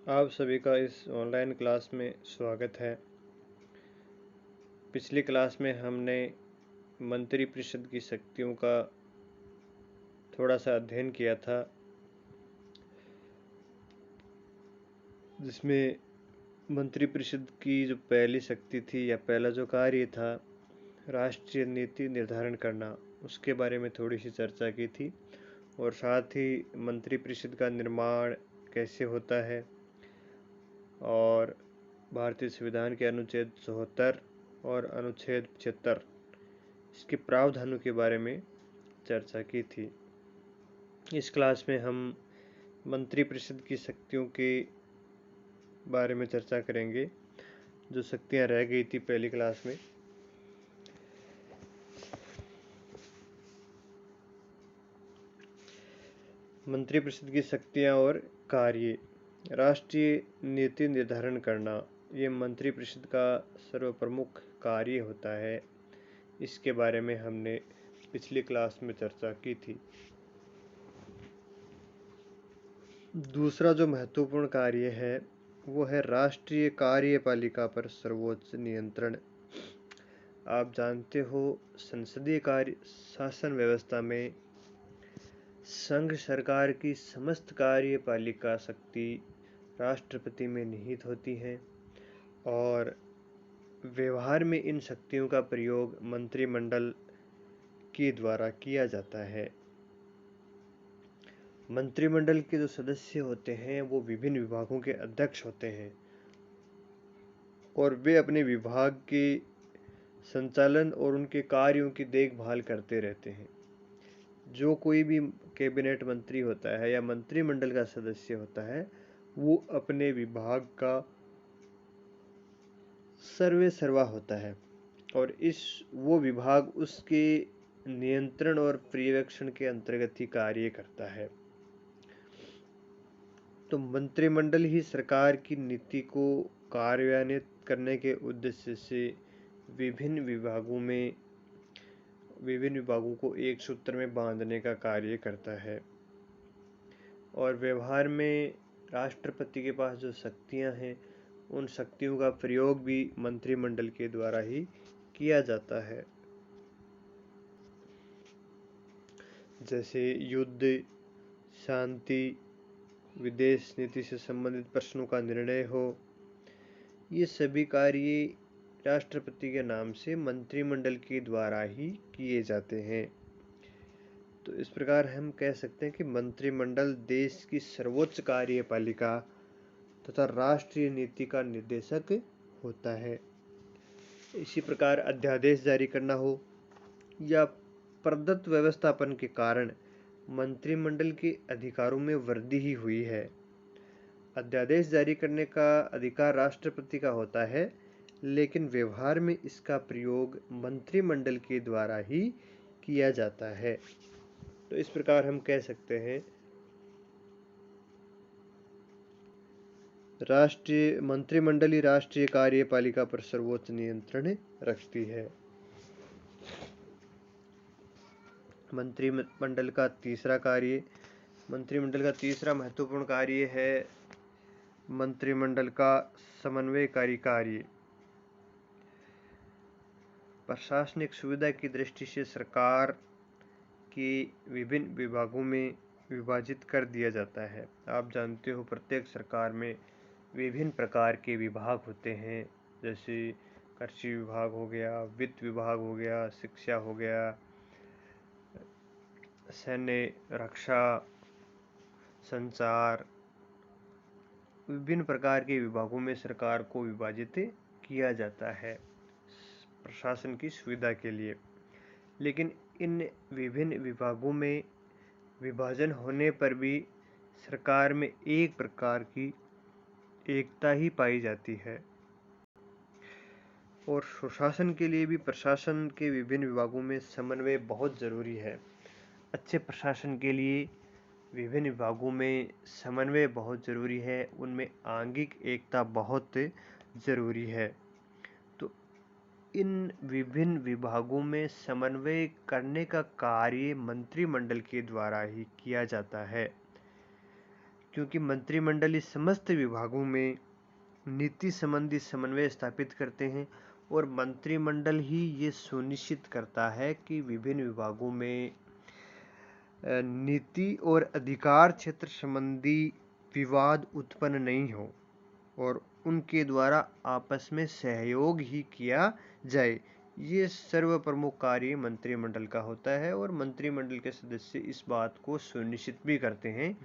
आप सभी का इस ऑनलाइन क्लास में स्वागत है। पिछली क्लास में हमने मंत्रिपरिषद की शक्तियों का थोड़ा सा अध्ययन किया था, जिसमें मंत्रिपरिषद की जो पहली शक्ति थी या पहला जो कार्य था, राष्ट्रीय नीति निर्धारण करना, उसके बारे में थोड़ी सी चर्चा की थी। और साथ ही मंत्रिपरिषद का निर्माण कैसे होता है और भारतीय संविधान के अनुच्छेद 74 और अनुच्छेद 75 इसके प्रावधानों के बारे में चर्चा की थी। इस क्लास में हम मंत्रिपरिषद की शक्तियों के बारे में चर्चा करेंगे, जो शक्तियां रह गई थी पहली क्लास में। मंत्रिपरिषद की शक्तियां और कार्य। राष्ट्रीय नीति निर्धारण करना ये मंत्रिपरिषद का सर्वप्रमुख कार्य होता है। इसके बारे में हमने पिछली क्लास में चर्चा की थी। दूसरा जो महत्वपूर्ण कार्य है वो है राष्ट्रीय कार्यपालिका पर सर्वोच्च नियंत्रण। आप जानते हो, संसदीय कार्य शासन व्यवस्था में संघ सरकार की समस्त कार्यपालिका शक्ति राष्ट्रपति में निहित होती है और व्यवहार में इन शक्तियों का प्रयोग मंत्रिमंडल के द्वारा किया जाता है। मंत्रिमंडल के जो सदस्य होते हैं वो विभिन्न विभागों के अध्यक्ष होते हैं और वे अपने विभाग के संचालन और उनके कार्यों की देखभाल करते रहते हैं। जो कोई भी कैबिनेट मंत्री होता है या मंत्रिमंडल का सदस्य होता है, वो अपने विभाग का सर्वे सर्वा होता है और वो विभाग उसके नियंत्रण और पर्यवेक्षण के अंतर्गत ही कार्य करता है। तो मंत्रिमंडल ही सरकार की नीति को कार्यान्वित करने के उद्देश्य से विभिन्न विभागों को एक सूत्र में बांधने का कार्य करता है। और व्यवहार में राष्ट्रपति के पास जो शक्तियां हैं, उन शक्तियों का प्रयोग भी मंत्रिमंडल के द्वारा ही किया जाता है। जैसे युद्ध, शांति, विदेश नीति से संबंधित प्रश्नों का निर्णय हो, ये सभी कार्य राष्ट्रपति के नाम से मंत्रिमंडल के द्वारा ही किए जाते हैं। तो इस प्रकार हम कह सकते हैं कि मंत्रिमंडल देश की सर्वोच्च कार्यपालिका तथा राष्ट्रीय नीति का निर्देशक होता है। इसी प्रकार अध्यादेश जारी करना हो या प्रदत्त व्यवस्थापन के कारण मंत्रिमंडल के अधिकारों में वृद्धि ही हुई है। अध्यादेश जारी करने का अधिकार राष्ट्रपति का होता है, लेकिन व्यवहार में इसका प्रयोग मंत्रिमंडल के द्वारा ही किया जाता है। तो इस प्रकार हम कह सकते हैं मंत्रिमंडल ही राष्ट्रीय कार्यपालिका पर सर्वोच्च नियंत्रण रखती है। मंत्रिमंडल का तीसरा महत्वपूर्ण कार्य है मंत्रिमंडल का समन्वयकारी कार्य। प्रशासनिक सुविधा की दृष्टि से सरकार के विभिन्न विभागों में विभाजित कर दिया जाता है। आप जानते हो, प्रत्येक सरकार में विभिन्न प्रकार के विभाग होते हैं, जैसे कृषि विभाग हो गया, वित्त विभाग हो गया, शिक्षा हो गया, सैन्य, रक्षा, संचार। विभिन्न प्रकार के विभागों में सरकार को विभाजित किया जाता है प्रशासन की सुविधा के लिए। लेकिन इन विभिन्न विभागों में विभाजन होने पर भी सरकार में एक प्रकार की एकता ही पाई जाती है। और सुशासन के लिए भी प्रशासन के विभिन्न विभागों में समन्वय बहुत जरूरी है। अच्छे प्रशासन के लिए विभिन्न विभागों में समन्वय बहुत जरूरी है, उनमें आंगिक एकता बहुत जरूरी है। तो इन विभिन्न विभागों में समन्वय करने का कार्य मंत्रिमंडल के द्वारा ही किया जाता है, क्योंकि मंत्रिमंडल इस समस्त विभागों में नीति संबंधी समन्वय स्थापित करते हैं और मंत्रिमंडल ही ये सुनिश्चित करता है कि विभिन्न विभागों में नीति और अधिकार क्षेत्र संबंधी विवाद उत्पन्न नहीं हो और उनके द्वारा आपस में सहयोग ही किया जाए। ये सर्व प्रमुख कार्य मंत्रिमंडल का होता है और मंत्रिमंडल के सदस्य इस बात को सुनिश्चित भी करते हैं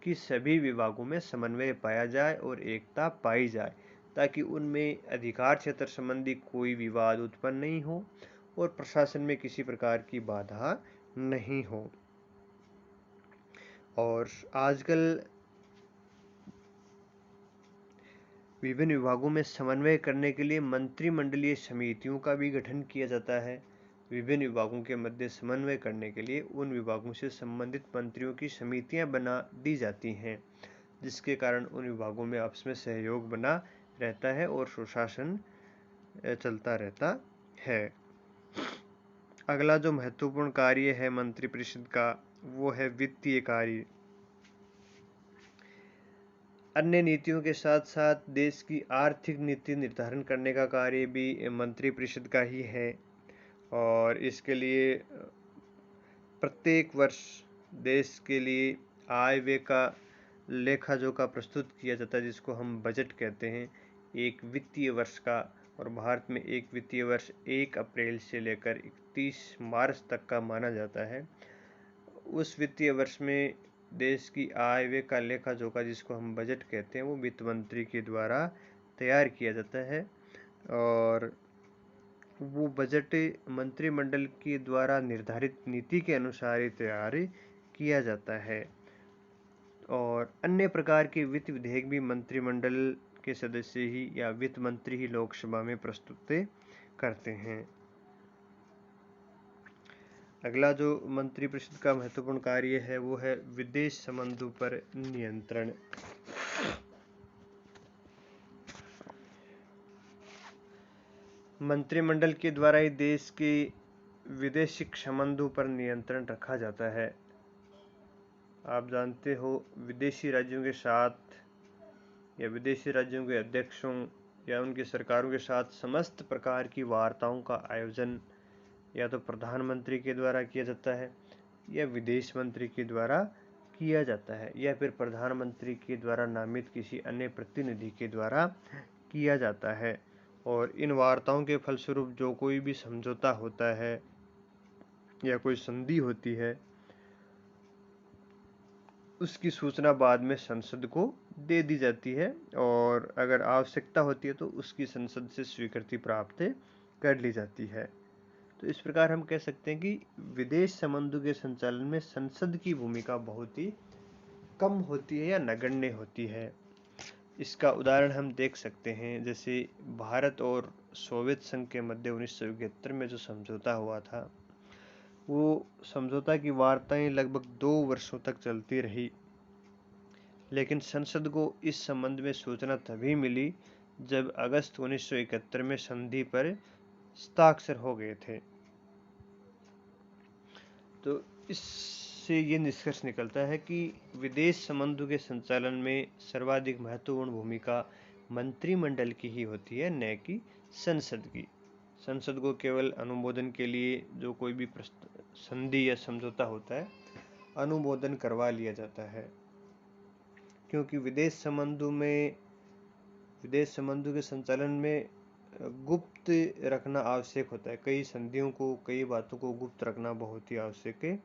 कि सभी विभागों में समन्वय पाया जाए और एकता पाई जाए, ताकि उनमें अधिकार क्षेत्र संबंधी कोई विवाद उत्पन्न नहीं हो और प्रशासन में किसी प्रकार की बाधा नहीं हो। और आजकल विभिन्न विभागों में समन्वय करने के लिए मंत्रिमंडलीय समितियों का भी गठन किया जाता है। विभिन्न विभागों के मध्य समन्वय करने के लिए उन विभागों से संबंधित मंत्रियों की समितियां बना दी जाती हैं, जिसके कारण उन विभागों में आपस में सहयोग बना रहता है और सुशासन चलता रहता है। अगला जो महत्वपूर्ण कार्य है मंत्रिपरिषद का, वो है वित्तीय कार्य। अन्य नीतियों के साथ साथ देश की आर्थिक नीति निर्धारण करने का कार्य भी मंत्रिपरिषद का ही है और इसके लिए प्रत्येक वर्ष देश के लिए आय व्यय का लेखा जोखा प्रस्तुत किया जाता है, जिसको हम बजट कहते हैं, एक वित्तीय वर्ष का। और भारत में एक वित्तीय वर्ष 1 अप्रैल से लेकर 31 मार्च तक का माना जाता है। उस वित्तीय वर्ष में देश की आय व्यय का लेखा जोखा, जिसको हम बजट कहते हैं, वो वित्त मंत्री के द्वारा तैयार किया जाता है और वो बजट मंत्रिमंडल के द्वारा निर्धारित नीति के अनुसार ही तैयार किया जाता है। और अन्य प्रकार के वित्त विधेयक भी मंत्रिमंडल के सदस्य ही या वित्त मंत्री ही लोकसभा में प्रस्तुत करते हैं। अगला जो मंत्रिपरिषद का महत्वपूर्ण कार्य है वो है विदेश संबंधों पर नियंत्रण। मंत्रिमंडल के द्वारा ही देश के विदेशिक संबंधों पर नियंत्रण रखा जाता है। आप जानते हो, विदेशी राज्यों के साथ या विदेशी राज्यों के अध्यक्षों या उनकी सरकारों के साथ समस्त प्रकार की वार्ताओं का आयोजन या तो प्रधानमंत्री के द्वारा किया जाता है या विदेश मंत्री के द्वारा किया जाता है या फिर प्रधानमंत्री के द्वारा नामित किसी अन्य प्रतिनिधि के द्वारा किया जाता है। और इन वार्ताओं के फलस्वरूप जो कोई भी समझौता होता है या कोई संधि होती है, उसकी सूचना बाद में संसद को दे दी जाती है और अगर आवश्यकता होती है तो उसकी संसद से स्वीकृति प्राप्त कर ली जाती है। तो इस प्रकार हम कह सकते हैं कि विदेश संबंधों के संचालन में संसद की भूमिका बहुत ही कम होती है या नगण्य होती है। इसका उदाहरण हम देख सकते हैं, जैसे भारत और सोवियत संघ के मध्य 1971 में जो समझौता हुआ था, वो समझौता की वार्ताएं लगभग 2 वर्षों तक चलती रही, लेकिन संसद को इस संबंध में सूचना तभी मिली जब अगस्त 1971 में संधि पर हस्ताक्षर हो गए थे। तो इससे ये निष्कर्ष निकलता है कि विदेश संबंधों के संचालन में सर्वाधिक महत्वपूर्ण भूमिका मंत्रिमंडल की ही होती है, न कि संसद की। संसद को केवल अनुमोदन के लिए जो कोई भी संधि या समझौता होता है, अनुमोदन करवा लिया जाता है, क्योंकि विदेश संबंधों के संचालन में गुप्त रखना आवश्यक होता है। कई संधियों को, कई बातों को गुप्त रखना बहुत ही आवश्यक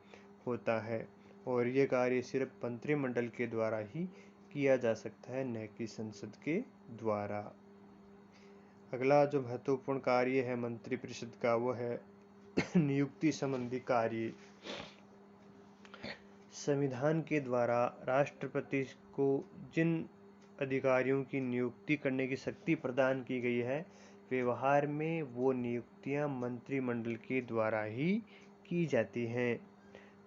होता है और ये कार्य सिर्फ मंत्रिमंडल के द्वारा ही किया जा सकता है, न कि संसद के द्वारा। अगला जो महत्वपूर्ण कार्य है मंत्रिपरिषद का, वो है नियुक्ति संबंधी कार्य। संविधान के द्वारा राष्ट्रपति को जिन अधिकारियों की नियुक्ति करने की शक्ति प्रदान की गई है, व्यवहार में वो नियुक्तियां मंत्रिमंडल के द्वारा ही की जाती हैं।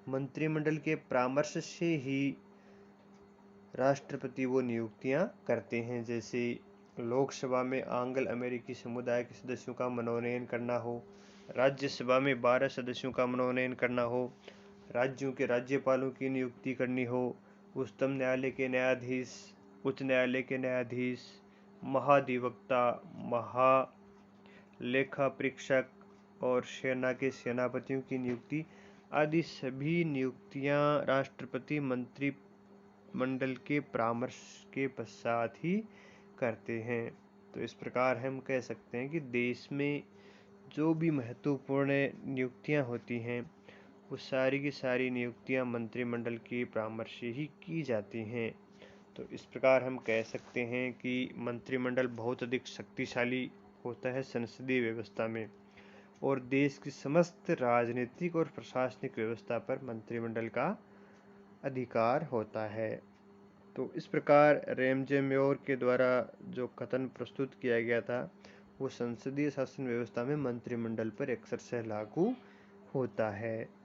मंत्रिमंडल के परामर्श से ही राष्ट्रपति वो नियुक्तियां करते हैं, जैसे लोकसभा में आंग्ल अमेरिकी समुदाय के सदस्यों का मनोनयन करना हो, राज्यसभा में 12 सदस्यों का मनोनयन करना हो, राज्यों के राज्यपालों की नियुक्ति करनी हो उच्चतम न्यायालय के न्यायाधीश, उच्च न्यायालय के न्यायाधीश, महाधिवक्ता, महालेखा परीक्षक और सेना के सेनापतियों की नियुक्ति आदि सभी नियुक्तियां राष्ट्रपति मंत्रिमंडल के परामर्श के पश्चात ही करते हैं। तो इस प्रकार हम कह सकते हैं कि देश में जो भी महत्वपूर्ण नियुक्तियां होती हैं वो सारी की सारी नियुक्तियां मंत्रिमंडल के परामर्श से ही की जाती हैं। तो इस प्रकार हम कह सकते हैं कि मंत्रिमंडल बहुत अधिक शक्तिशाली होता है संसदीय व्यवस्था में, और देश की समस्त राजनीतिक और प्रशासनिक व्यवस्था पर मंत्रिमंडल का अधिकार होता है। तो इस प्रकार रैमजे मेयर के द्वारा जो कथन प्रस्तुत किया गया था वो संसदीय शासन व्यवस्था में मंत्रिमंडल पर अक्षरशः लागू होता है।